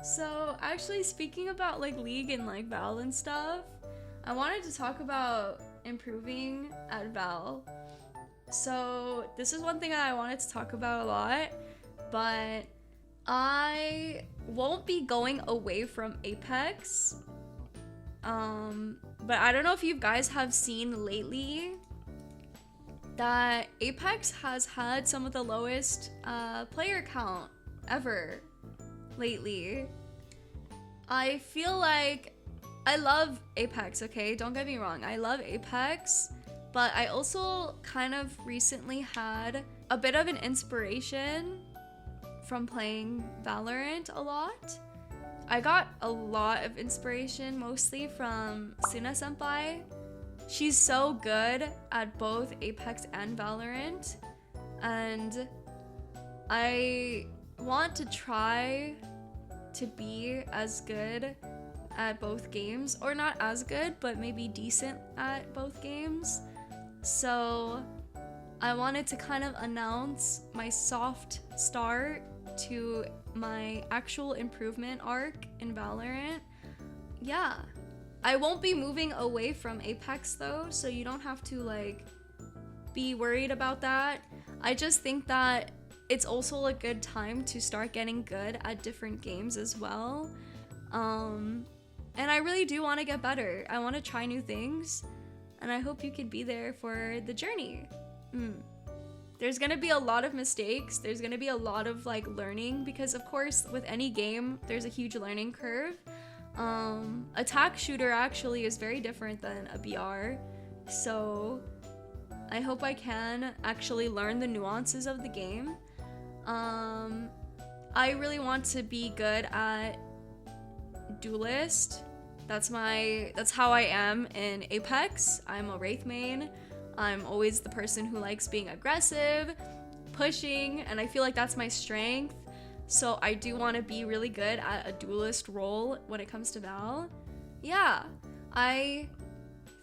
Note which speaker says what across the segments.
Speaker 1: So actually, speaking about like League and like Val and stuff, I wanted to talk about improving at Val. So this is one thing that I wanted to talk about a lot, but I won't be going away from Apex. But I don't know if you guys have seen lately that Apex has had some of the lowest player count ever lately. I feel like I love Apex, okay? Don't get me wrong, I love Apex, but I also kind of recently had a bit of an inspiration from playing Valorant a lot. I got a lot of inspiration mostly from Suna senpai. She's so good at both Apex and Valorant, and I want to try to be as good at both games, or not as good, but maybe decent at both games. So I wanted to kind of announce my soft start to my actual improvement arc in Valorant. Yeah, I won't be moving away from Apex though, so you don't have to like be worried about that. I just think that it's also a good time to start getting good at different games as well. And I really do want to get better. I want to try new things, and I hope you could be there for the journey. There's gonna be a lot of mistakes. There's gonna be a lot of like learning, because of course with any game there's a huge learning curve. Attack shooter actually is very different than a BR, so I hope I can actually learn the nuances of the game. I really want to be good at duelist. That's how I am in Apex. I'm a Wraith main. I'm always the person who likes being aggressive, pushing, and I feel like that's my strength. So I do want to be really good at a duelist role when it comes to Val. Yeah, I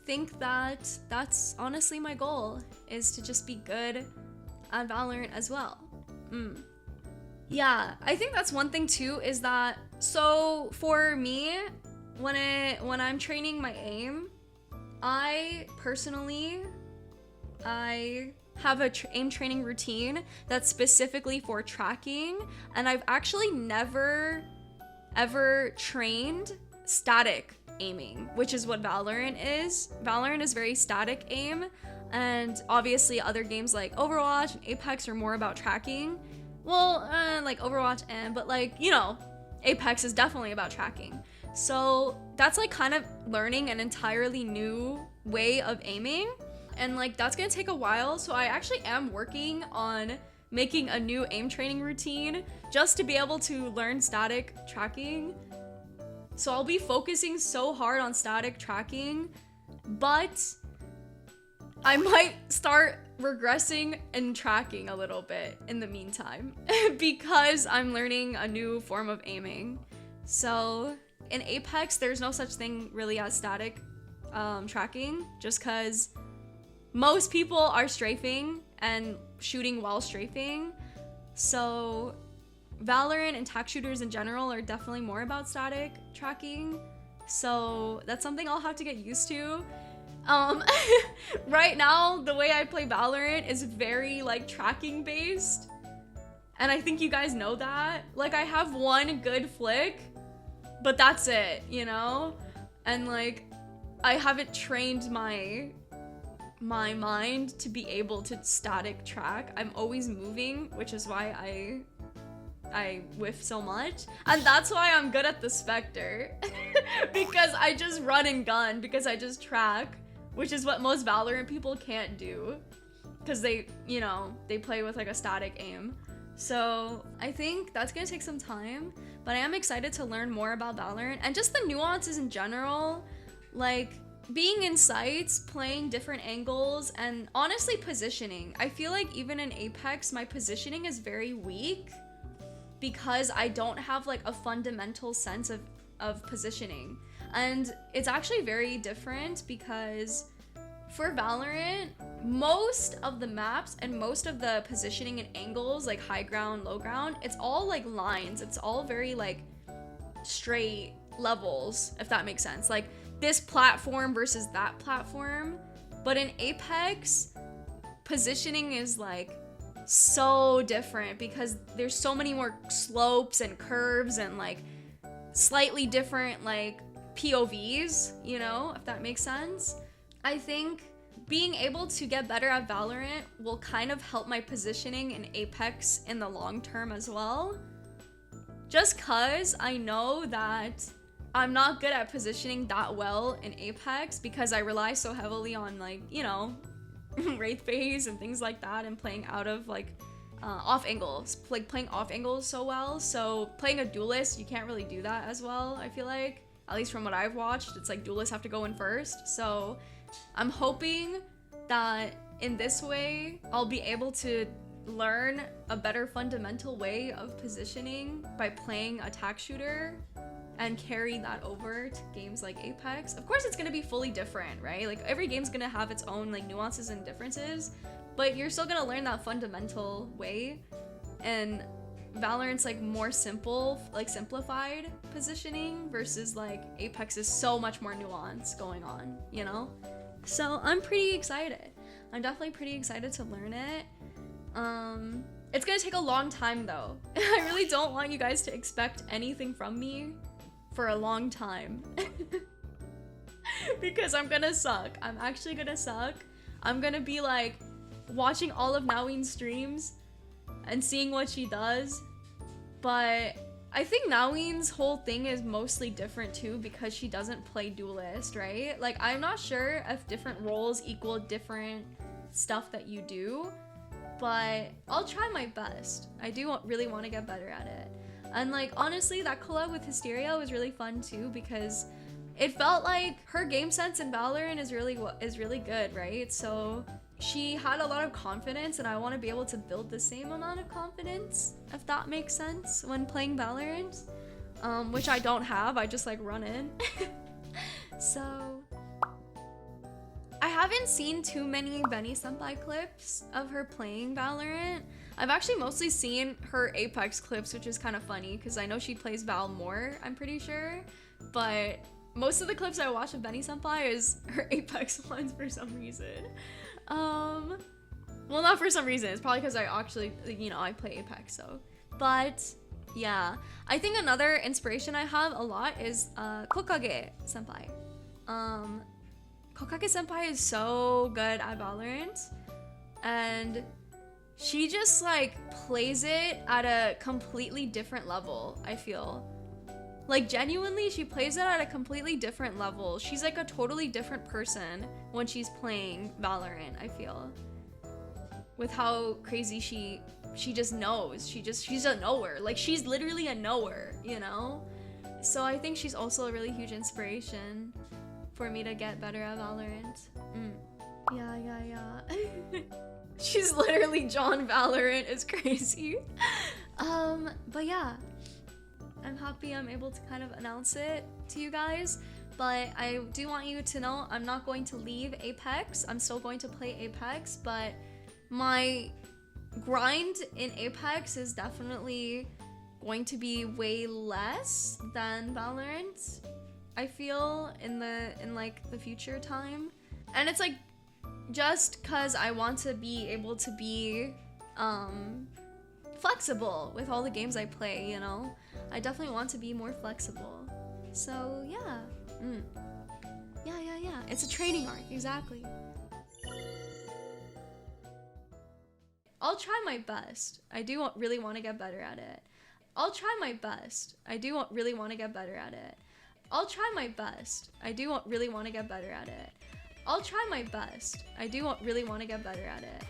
Speaker 1: think that that's honestly my goal, is to just be good at Valorant as well. Yeah, I think that's one thing too, is that, so for me, when I'm training my aim, I personally have a aim training routine that's specifically for tracking, and I've actually never ever trained static aiming, which is what Valorant is. Valorant is very static aim, and obviously other games like Overwatch and Apex are more about tracking. Well, like Overwatch but like, you know, Apex is definitely about tracking. So that's like kind of learning an entirely new way of aiming, and like that's gonna take a while. So I actually am working on making a new aim training routine just to be able to learn static tracking. So I'll be focusing so hard on static tracking, but I might start regressing and tracking a little bit in the meantime because I'm learning a new form of aiming. So in Apex, there's no such thing really as static tracking, just because most people are strafing and shooting while strafing. So Valorant and tac shooters in general are definitely more about static tracking. So that's something I'll have to get used to. Right now, the way I play Valorant is very like tracking based, and I think you guys know that. Like, I have one good flick, but that's it, you know? And like, I haven't trained my mind to be able to static track. I'm always moving, which is why I whiff so much, and that's why I'm good at the Spectre because I just run and gun, because I just track, which is what most Valorant people can't do, because they, you know, they play with like a static aim. So I think that's gonna take some time, but I am excited to learn more about Valorant and just the nuances in general, like being in sights, playing different angles, and honestly positioning. I feel like even in Apex, my positioning is very weak because I don't have like a fundamental sense of positioning. And it's actually very different because for Valorant, most of the maps and most of the positioning and angles, like high ground, low ground, it's all like lines. It's all very like straight levels, if that makes sense. Like this platform versus that platform. But in Apex, positioning is like so different because there's so many more slopes and curves and like slightly different like POVs, you know, if that makes sense. I think being able to get better at Valorant will kind of help my positioning in Apex in the long term as well. Just cause I know that I'm not good at positioning that well in Apex because I rely so heavily on like, you know, Wraith phase and things like that and playing out of like off angles, like playing off angles so well. So playing a duelist, you can't really do that as well, I feel like. At least from what I've watched, it's like duelists have to go in first. So I'm hoping that in this way, I'll be able to learn a better fundamental way of positioning by playing attack shooter and carry that over to games like Apex. Of course, it's gonna be fully different, right? Like every game's gonna have its own like nuances and differences, but you're still gonna learn that fundamental way. And Valorant's like more simple, like simplified positioning versus like Apex is so much more nuance going on, you know? So I'm pretty excited. I'm definitely pretty excited to learn it. It's gonna take a long time though. I really don't want you guys to expect anything from me for a long time. Because I'm gonna suck. I'm actually gonna suck. I'm gonna be like watching all of Naween's streams and seeing what she does. But I think Naween's whole thing is mostly different too because she doesn't play duelist, right? Like I'm not sure if different roles equal different stuff that you do, but I'll try my best. I do really want to get better at it. And like honestly, that collab with Hysteria was really fun too because it felt like her game sense in Valorant is really good, right? So she had a lot of confidence and I want to be able to build the same amount of confidence, if that makes sense, when playing Valorant, which I don't have. I just like run in. So I haven't seen too many Benny Senpai clips of her playing Valorant. I've actually mostly seen her Apex clips, which is kind of funny because I know she plays Val more, I'm pretty sure. But most of the clips I watch of Benny Senpai is her Apex ones for some reason. Well, not for some reason. It's probably because I actually, you know, I play Apex, so. But yeah, I think another inspiration I have a lot is Kokage senpai. Kokage senpai is so good at Valorant, and she just like plays it at a completely different level, I feel. Like genuinely, she plays it at a completely different level. She's like a totally different person when she's playing Valorant, I feel. With how crazy she just knows. She's a knower. Like she's literally a knower, you know? So I think she's also a really huge inspiration for me to get better at Valorant. Yeah. She's literally John Valorant. It's crazy. But yeah. I'm happy I'm able to kind of announce it to you guys, but I do want you to know I'm not going to leave Apex. I'm still going to play Apex, but my grind in Apex is definitely going to be way less than Valorant, I feel, in like the future time. And it's like just cause I want to be able to be flexible with all the games I play, you know? I definitely want to be more flexible. So yeah. Yeah. It's a training arc, exactly. I'll try my best. I do really want to get better at it. I'll try my best. I do really want to get better at it. I'll try my best. I do really want to get better at it. I'll try my best. I do really want to get better at it.